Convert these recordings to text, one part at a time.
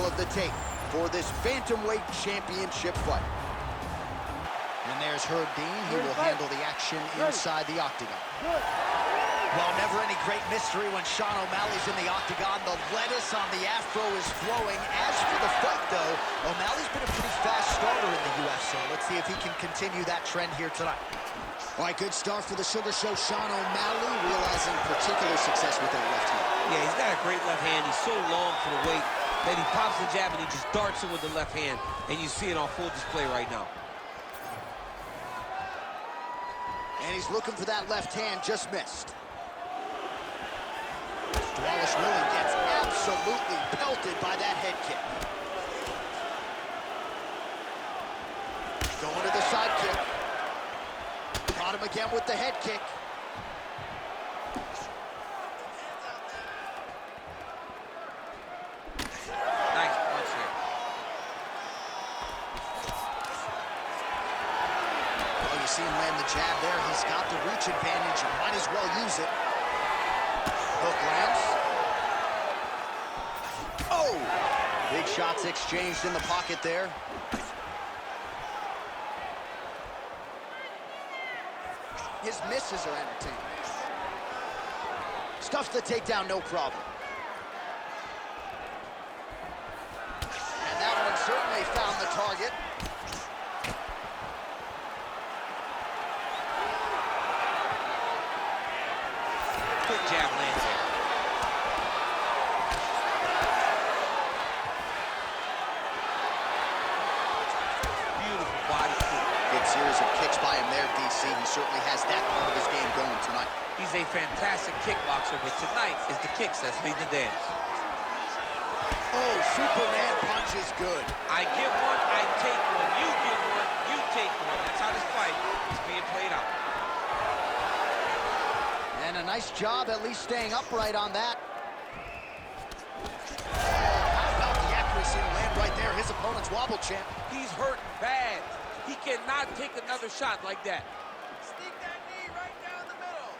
tale of the tape for this bantamweight championship fight. And there's Herb Dean. He will handle the action inside the octagon. Well, never any great mystery when Sean O'Malley's in the octagon. The lettuce on the afro is flowing. As for the fight, though, O'Malley's been a pretty fast starter in the UFC. Let's see if he can continue that trend here tonight. All right, good start for the Sugar Show. Sean O'Malley realizing particular success with that left hand. Yeah, he's got a great left hand. He's so long for the weight that he pops the jab and he just darts it with the left hand. And you see it on full display right now. And he's looking for that left hand, just missed. Dvalishvili gets absolutely pelted by that head kick. Going to the side kick. Caught him again with the head kick. Nice punch there. Well, you see him land the jab there. He's got the reach advantage. Might as well use it. Hook lands. Oh! Big shots exchanged in the pocket there. His misses are entertaining. Stuffs the takedown, no problem. And that one certainly found the target. Quick jab lands there. Beautiful body kick. Good series of kicks by him there, DC. He certainly has that part of his game going tonight. He's a fantastic kickboxer, but tonight is the kicks that's leading the dance. Oh, Superman punch is good. I give one, I take one. You give one, you take one. That's how this fight is being played out. And a nice job at least staying upright on that. How about the accuracy to land right there? His opponent's wobble champ. He's hurt bad. He cannot take another shot like that. Sneak that knee right down the middle.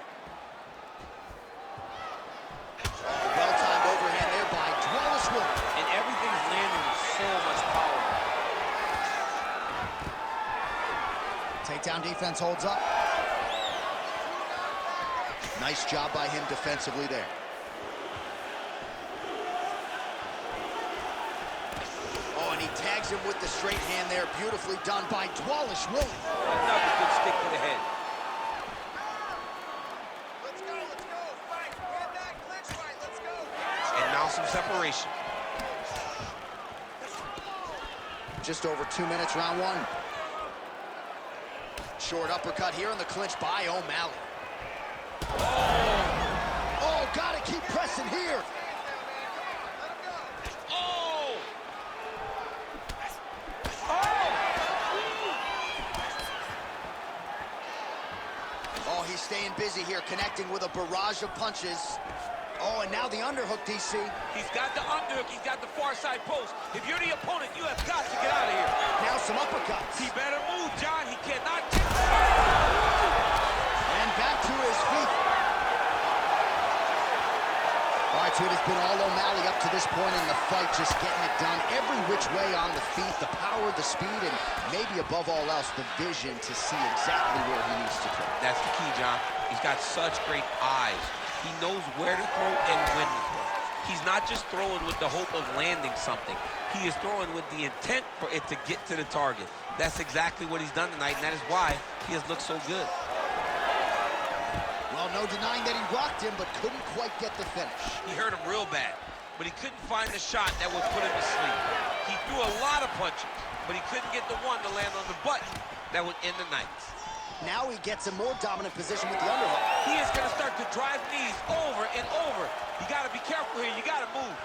Well-timed overhand there by Dvalishvili. And everything's landing with so much power. Takedown defense holds up. Nice job by him defensively there. Oh, and he tags him with the straight hand there. Beautifully done by Dvalishvili. Another good stick to the head. Let's go, let's go. Fight. Get that clinch fight. Let's go. And now some separation. Just over 2 minutes, round one. Short uppercut here in the clinch by O'Malley. Oh, gotta keep pressing here. Oh! Oh, he's staying busy here, connecting with a barrage of punches. Oh, and now the underhook, DC. He's got the underhook, he's got the far side post. If you're the opponent, you have got to get out of here. Now some uppercuts. He better move, John. He cannot. And back to his feet. All right, so it has been all O'Malley up to this point in the fight, just getting it done every which way on the feet, the power, the speed, and maybe above all else, the vision to see exactly where he needs to throw. That's the key, John. He's got such great eyes. He knows where to throw and when to throw. He's not just throwing with the hope of landing something. He is throwing with the intent for it to get to the target. That's exactly what he's done tonight, and that is why he has looked so good. Well, no denying that he rocked him, but couldn't quite get the finish. He hurt him real bad, but he couldn't find the shot that would put him to sleep. He threw a lot of punches, but he couldn't get the one to land on the button that would end the night. Now he gets a more dominant position with the underhook. He is going to start to drive knees over and over. You got to be careful here. You got to move.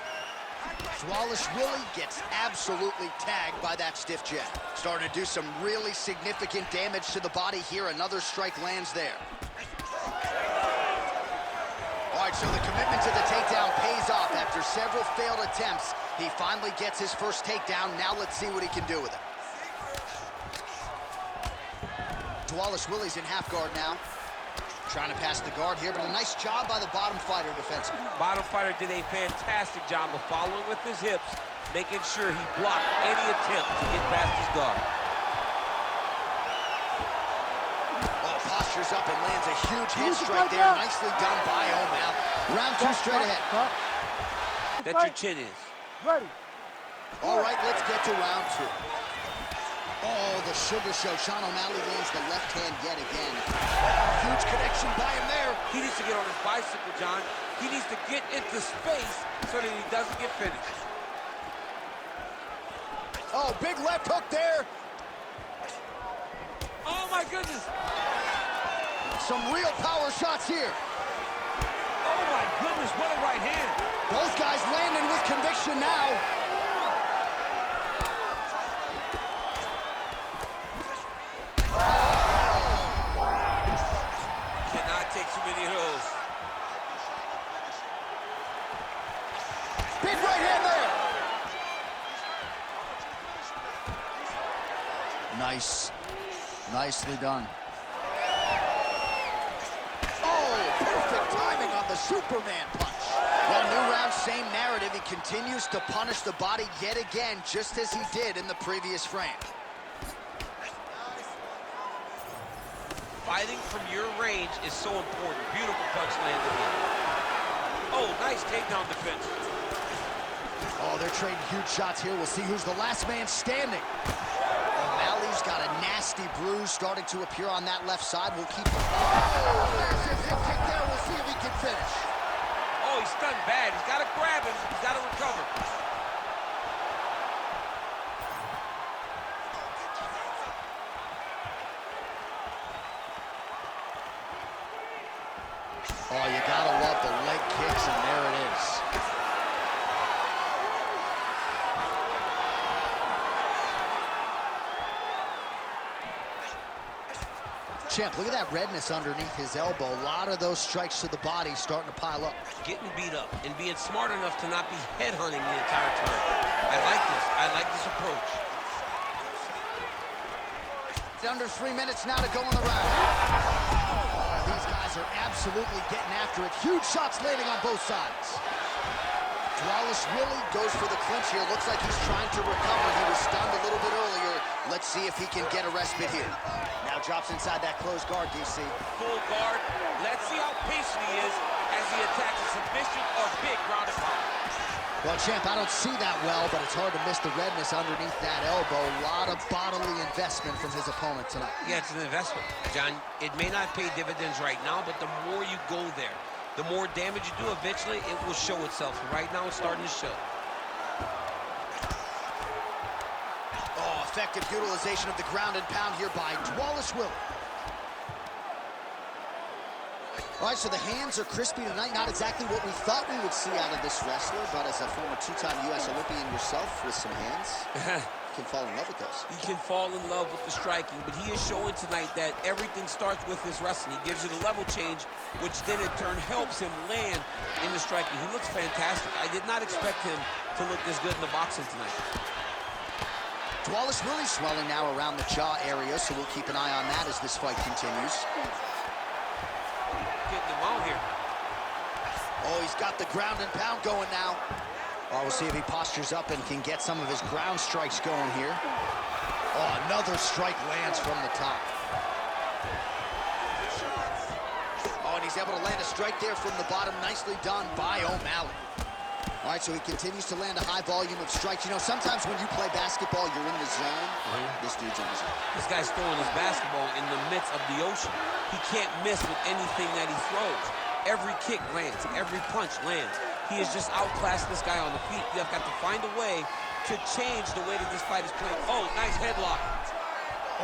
Dvalishvili gets absolutely tagged by that stiff jab. Starting to do some really significant damage to the body here. Another strike lands there. All right, so the commitment to the takedown pays off. After several failed attempts, he finally gets his first takedown. Now let's see what he can do with it. Dvalishvili's in half guard now. Trying to pass the guard here, but a nice job by the bottom fighter defensively. Bottom fighter did a fantastic job of following with his hips making sure he blocked any attempt to get past his guard. Oh, postures up and lands a huge head strike there. Nicely done by O'Malley. Round 2 straight ahead. That your chin is. Ready. All right, let's get to round 2. Oh, the sugar show. Sean O'Malley lands the left hand yet again. Huge connection by him there. He needs to get on his bicycle, John. He needs to get into space so that he doesn't get finished. Oh, big left hook there. Oh, my goodness. Some real power shots here. Oh, my goodness, what a right hand. Both guys landing with conviction now. Cannot take too many of those. Big right hand there. Nice. Nicely done. Oh, perfect timing on the Superman punch. Well, new round, same narrative. He continues to punish the body yet again, just as he did in the previous frame. Fighting from your range is so important. Beautiful punch landed here. Oh, nice takedown defense. Oh, they're trading huge shots here. We'll see who's the last man standing. O'Malley's got a nasty bruise starting to appear on that left side. We'll keep him. Oh, there's his hip kick there. We'll see if he can finish. Oh, he's stunned bad. He's got to grab him. He's got to recover. Oh, you gotta love the leg kicks, and there it is. Champ, look at that redness underneath his elbow. A lot of those strikes to the body starting to pile up. Getting beat up and being smart enough to not be headhunting the entire time. I like this. I like this approach. It's under 3 minutes now to go in the round. These guys are absolutely getting after it. Huge shots landing on both sides. Dvalishvili goes for the clinch here. Looks like he's trying to recover. He was stunned a little bit earlier. Let's see if he can get a respite here. Now drops inside that closed guard, DC. Full guard. Let's see how patient he is as he attacks a submission or big ground and pound. Well, Champ, I don't see that well, but it's hard to miss the redness underneath that elbow. A lot of bodily investment from his opponent tonight. Yeah, it's an investment, John. It may not pay dividends right now, but the more you go there, the more damage you do, eventually it will show itself. Right now, it's starting to show. Oh, effective utilization of the ground and pound here by Dvalishvili. All right, so the hands are crispy tonight. Not exactly what we thought we would see out of this wrestler, but as a former two-time U.S. Olympian yourself with some hands, you can fall in love with those. He can fall in love with the striking, but he is showing tonight that everything starts with his wrestling. He gives you the level change, which then in turn helps him land in the striking. He looks fantastic. I did not expect him to look this good in the boxing tonight. Dvalishvili swelling now around the jaw area, so we'll keep an eye on that as this fight continues. Getting him out here. Oh, he's got the ground and pound going now. Oh, we'll see if he postures up and can get some of his ground strikes going here. Oh, another strike lands from the top. Oh, and he's able to land a strike there from the bottom. Nicely done by O'Malley. All right, so he continues to land a high volume of strikes. You know, sometimes when you play basketball, you're in the zone. This dude's in the zone. This guy's throwing his basketball in the midst of the ocean. He can't miss with anything that he throws. Every kick lands, every punch lands. He is just outclassed this guy on the feet. You've got to find a way to change the way that this fight is played. Oh, nice headlock.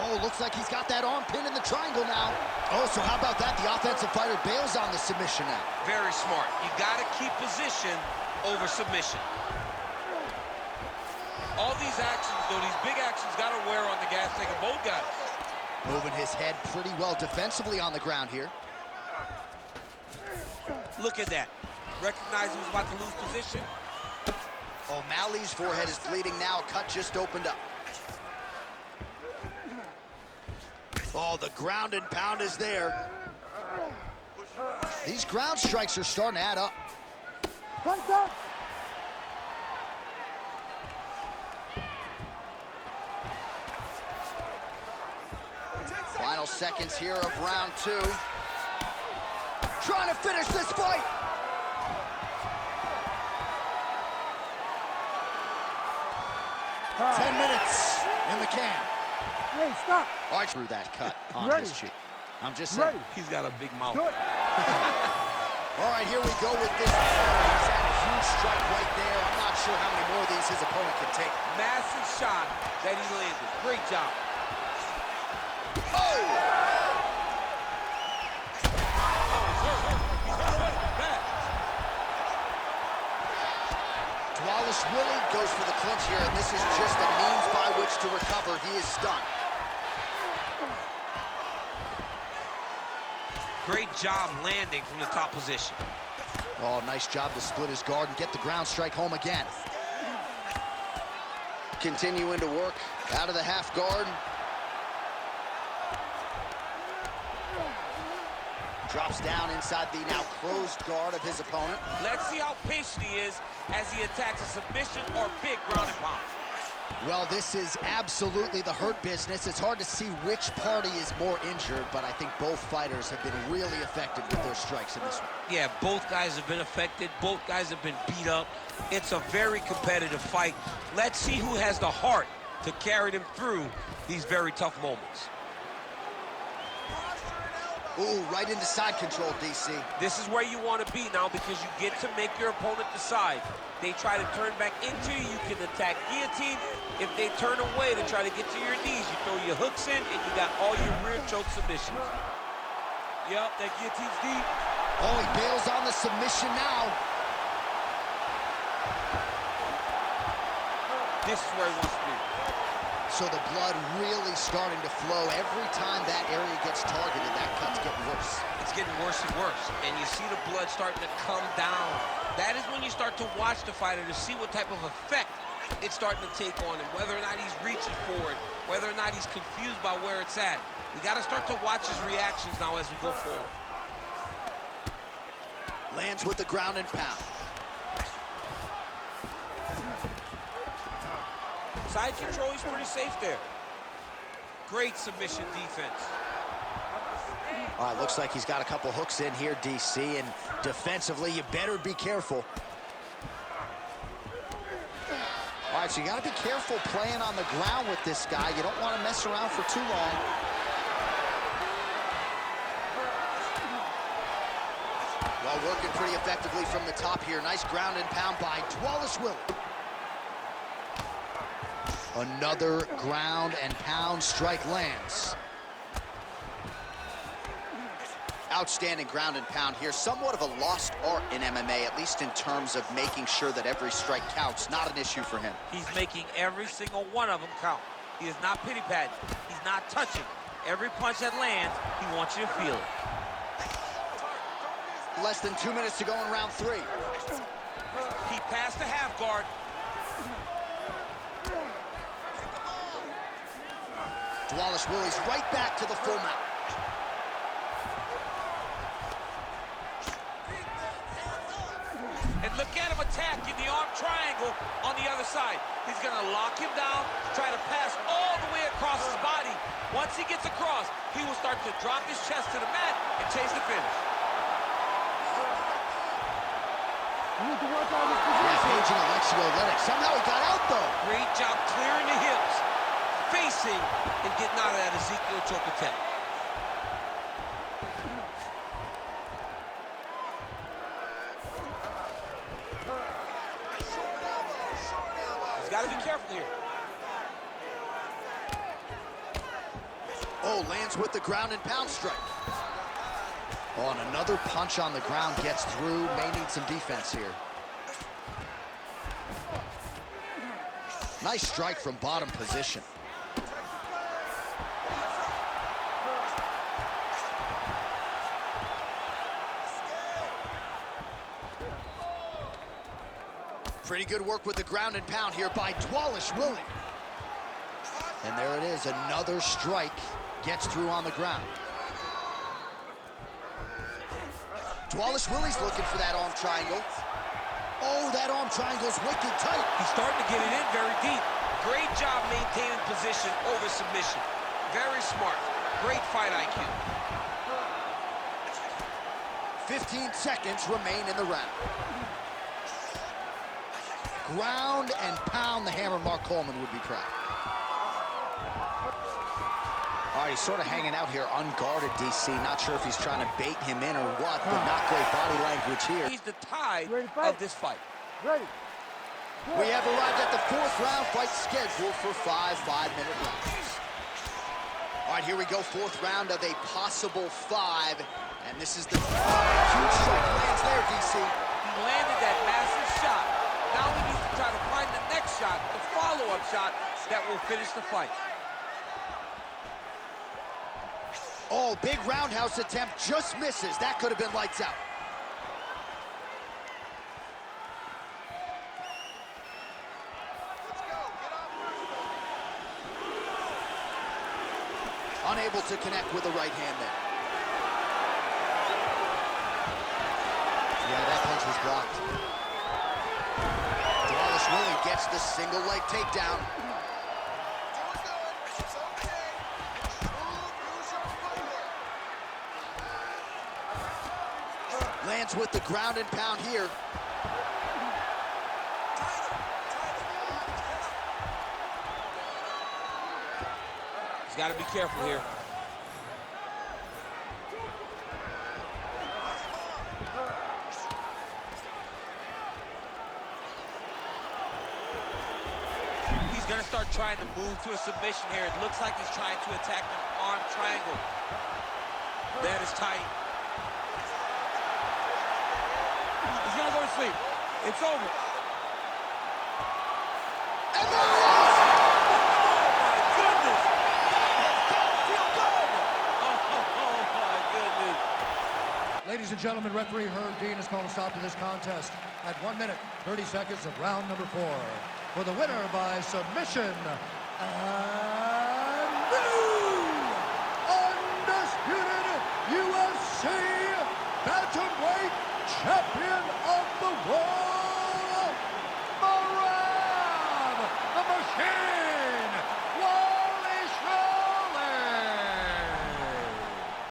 Oh, looks like he's got that arm pin in the triangle now. Oh, so how about that? The offensive fighter bails on the submission now. Very smart. You got to keep position over submission. All these actions, though, these big actions got to wear on the gas tank of both guys. Moving his head pretty well defensively on the ground here. Look at that. Recognize he was about to lose position. O'Malley's forehead is bleeding now. Cut just opened up. Oh, the ground and pound is there. These ground strikes are starting to add up. final seconds here of round 2. Trying to finish this fight. Five. 10 minutes in the can. Hey, stop. I threw that cut on Ready. his cheek. I'm just saying. Ready. He's got a big mouth. Good. All right, here we go with this. He's had a huge strike right there. I'm not sure how many more of these his opponent can take. Massive shot that he landed. Great job. Oh! Dvalishvili goes for the clinch here, and this is just a means by which to recover. He is stunned. Great job landing from the top position. Oh, nice job to split his guard and get the ground strike home again. Continuing to work out of the half guard. Drops down inside the now closed guard of his opponent. Let's see how patient he is as he attacks a submission or big ground and pound. Well, this is absolutely the hurt business. It's hard to see which party is more injured, but I think both fighters have been really effective with their strikes in this one. Yeah, both guys have been affected. Both guys have been beat up. It's a very competitive fight. Let's see who has the heart to carry them through these very tough moments. Ooh, right into side control, DC. This is where you want to be now because you get to make your opponent decide. They try to turn back into you, you can attack guillotine. If they turn away to try to get to your knees, you throw your hooks in and you got all your rear choke submissions. Yep, that guillotine's deep. Oh, he bails on the submission now. This is where he wants to be. So the blood really starting to flow. Every time that area gets targeted, that cut's getting worse. It's getting worse and worse, and you see the blood starting to come down. That is when you start to watch the fighter to see what type of effect it's starting to take on him, whether or not he's reaching for it, whether or not he's confused by where it's at. We got to start to watch his reactions now as we go forward. Lands with the ground and pound. Side control, he's pretty safe there. Great submission defense. All right, looks like he's got a couple hooks in here, DC, and defensively, you better be careful. All right, so you got to be careful playing on the ground with this guy. You don't want to mess around for too long. Well, working pretty effectively from the top here. Nice ground and pound by Dvalishvili. Another ground and pound strike lands. Outstanding ground and pound here. Somewhat of a lost art in MMA, at least in terms of making sure that every strike counts. Not an issue for him. He's making every single one of them count. He is not pity-patting. He's not touching. Every punch that lands, he wants you to feel it. Less than 2 minutes to go in round 3. He passed the half guard. Dvalishvili's right back to the full mount. And look at him attacking the arm triangle on the other side. He's going to lock him down, try to pass all the way across his body. Once he gets across, he will start to drop his chest to the mat and chase the finish. You need to work on this Yeah, position. Paging Alexio Lenik. Somehow he got out, though. Great job clearing the hips, facing, and getting out of that Ezekiel choke attack. He's got to be careful here. Oh, lands with the ground and pound strike. Oh, and another punch on the ground gets through. May need some defense here. Nice strike from bottom position. Pretty good work with the ground and pound here by Dvalishvili. And there it is, another strike gets through on the ground. Dvalishvili's looking for that arm triangle. Oh, that arm triangle's wicked tight. He's starting to get it in very deep. Great job maintaining position over submission. Very smart. Great fight IQ. 15 seconds remain in the round. Ground and pound the hammer. Mark Coleman would be proud. All right, he's sort of hanging out here unguarded, DC. Not sure if he's trying to bait him in or what, but not great body language here. He's the tide of this fight. Ready. We have arrived at the 4th round, fight scheduled for 5 5-minute rounds. All right, here we go, 4th round of a possible 5, and this is the huge strike lands there, DC. He landed that massive shot. Now he needs to try to find the next shot, the follow-up shot that will finish the fight. Oh, big roundhouse attempt, just misses. That could have been lights out. Let's go. Get up. Unable to connect with the right hand there. Yeah, that punch was blocked. Dvalishvili gets the single leg takedown. Doing good. It's okay. Move. Use your footwork. Lands with the ground and pound here. He's got to be careful here. He's going to start trying to move to a submission here. It looks like he's trying to attack an arm triangle. That is tight. He's going to go to sleep. It's over. And Oh, my goodness. Oh, my goodness. Ladies and gentlemen, referee Herb Dean has called a stop to this contest at 1 minute, 30 seconds of round number 4. For the winner by submission, and new undisputed UFC bantamweight champion of the world,